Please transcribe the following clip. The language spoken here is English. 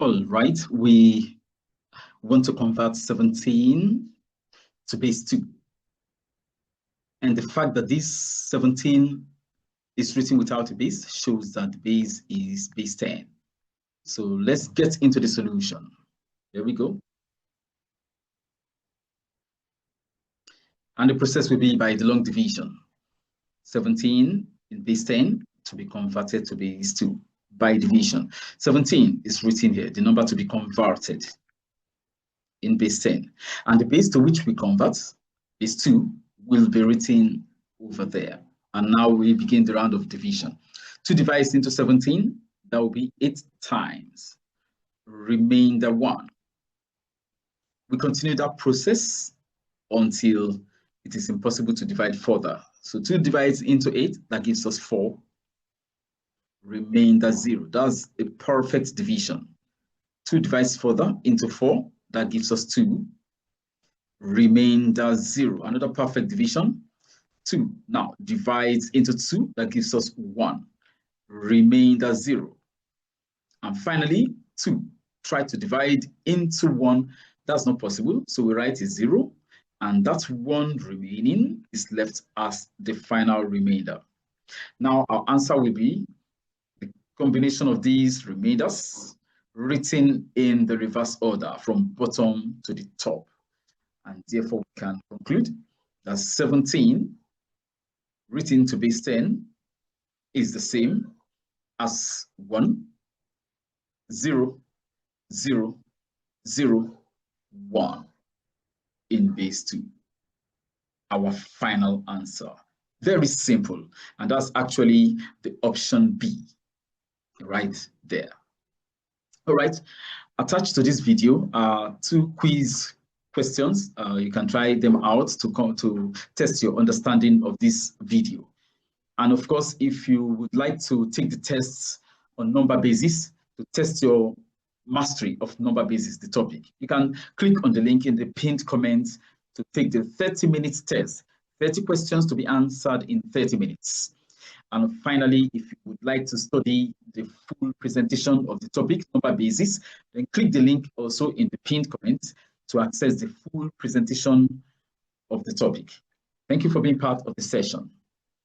All right, we want to convert 17 to base 2. And the fact that this 17 is written without a base shows that the base is base 10. So let's get into the solution. There we go. And the process will be by the long division. 17 in base 10 to be converted to base 2 by division. 17 is written here, the number to be converted in base 10. And the base to which we convert, base 2, will be written over there. And now we begin the round of division. 2 divided into 17, that will be 8 times. Remainder 1. We continue that process until it is impossible to divide further. So 2 divides into 8, that gives us 4. Remainder 0. That's a perfect division. 2 divides further into 4, that gives us 2. Remainder 0. Another perfect division. 2 now divides into 2, that gives us 1. Remainder 0. And finally, 2 try to divide into 1. That's not possible, so we write a 0, and that 1 remaining is left as the final remainder. Now our answer will be the combination of these remainders written in the reverse order from bottom to the top. And therefore we can conclude that 17 written to base 10 is the same as 1, 0, 0, 0, 1 in base 2. Our final answer. Very simple. And that's actually the option B right there. All right. Attached to this video are 2 quiz questions. You can try them out to test your understanding of this video. And of course, if you would like to take the tests on number basis to test your mastery of number basis, the topic, you can click on the link in the pinned comments to take the 30-minute test, 30 questions to be answered in 30 minutes. And finally, if you would like to study the full presentation of the topic, number basis, then click the link also in the pinned comments to access the full presentation of the topic. Thank you for being part of the session.